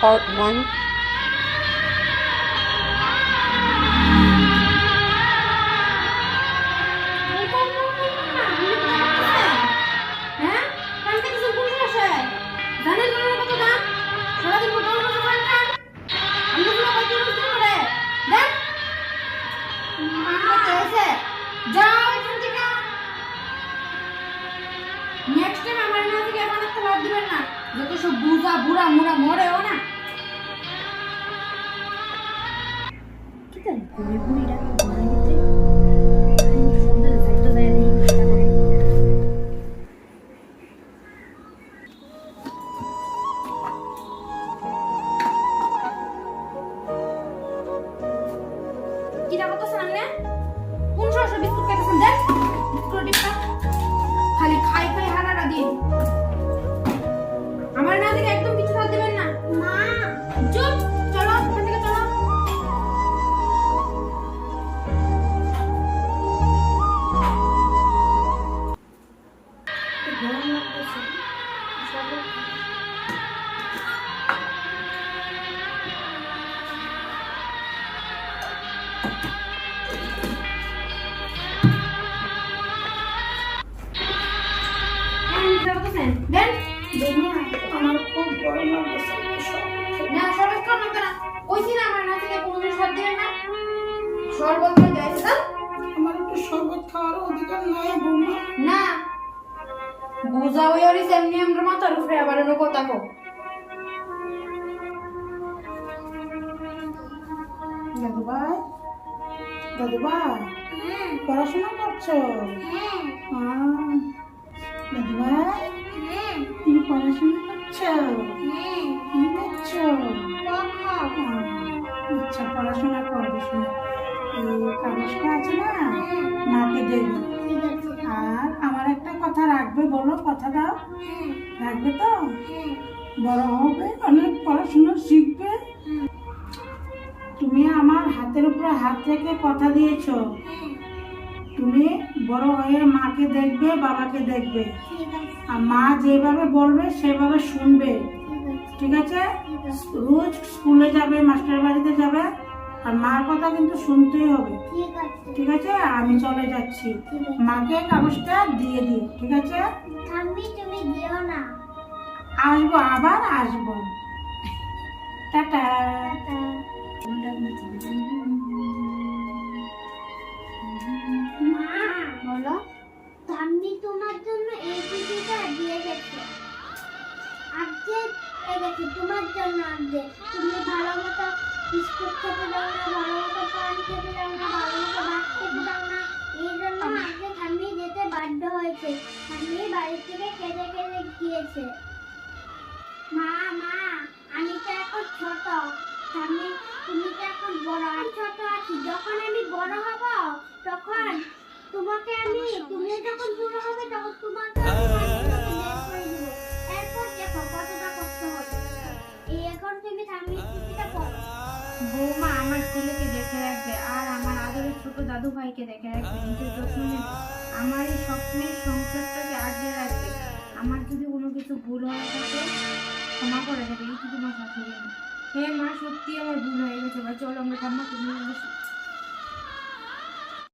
Part 1. Next time हमारे ना থেকে এখন একটা লাভ দিবেন না যত সব বুড়া বুড়া মুড়া মরেও না কি জানি বুড়ি বুড়িরা ঘরের ভিতরে সুন্দর যাইতে যায় নেই চেষ্টা করে কি রাখো তো সামনে কোন সরষে বিস্কুট খাইতেছেন দেখ বিস্কুট টিপা খালি খাই খাই হারাটা দিন আমার না থেকে একদম কিছু হাত দিবেন না মা চুপ চলো এখান থেকে চলো গরম লাগতেছে দেন আমার খুব গরম লাগতেছে না শরবত খাও না কেন কইছি না আমার না থেকে কোনো জিনিস হাত দিবেন না শরবত করে যাইছে আমার একটু শরবত খাওয়ার অধিকার নাই বৌমা না বুঝা ওই আর এমনি আমরা মাথার উপরে আবার এর কথা কো দাদু ভাই পড়াশোনা করছো দাদু ভাই তুমি পড়াশোনা করছো কি করছো আচ্ছা পড়াশোনা করবে শোনো এই কাগজটা আছে না মাকে দেবে আর আমার একটা কথা রাখবে বলো কথা দাও রাখবে তো বড় হবে অনেক পড়াশোনা শিখবে তুমি আমার হাতের উপরে হাত রেখে কথা দিয়েছো তুমি বড় হয়ে মাকে দেখবে বাবাকে দেখবে আর মা যেভাবে বলবে সেভাবে শুনবে ঠিক আছে রোজ স্কুলে যাবে মাস্টার বাড়িতে যাবে আর মার কথা কিন্তু শুনতেই হবে ঠিক আছে আমি চলে যাচ্ছি মাকে কাগজটা দিয়ে দিই ঠিক আছে তুমি দিও না আসবো আবার আসবো টাটা মা বলো আমি তোমার জন্য এই চিঠিটা দিয়ে গেছে আজকে এই দেখি তোমার জন্য আজকে তুমি ভালো মতো বিস্কুট খেতে দাও না ভালো মতো পান খেতে দাও না ভালো মতো ভাত খেতে দাও না এই জন্য আজকে ঠাম্মি যেতে বাধ্য হয়েছে ঠাম্মি বাড়ি থেকে কেঁদে কেঁদে গিয়েছে মা আমি তো এখন ছোট ঠাম্মি তুমি তো এখন বড় আমি ছোট আছি যখন আমি বড় হব তখন তোমাকে তুমি যখন বুড়ো হবে তখন তোমাকে এরপর দেখো কতটা কষ্ট হবে এই এখন তুমি ঠাম্মি চিঠিটা পড়ো বৌমা আমার ছেলেকে দেখে রাখবে আর আমার আদরের ছোট দাদু ভাইকে দেখে রাখবে নিজের যত্ন নেবে আমার এই স্বপ্নের সংসারটাকে আগলে রাখবে আমার যদি কোনো কিছু ভুল হয়ে থাকে ক্ষমা করে দেবে এই কি তোমার শাশুড়ি হ্যাঁ মা সত্যি আমার ভুল হয়ে গেছে ভাই চলো আমরা ঠাম্মাকে নিয়ে আসি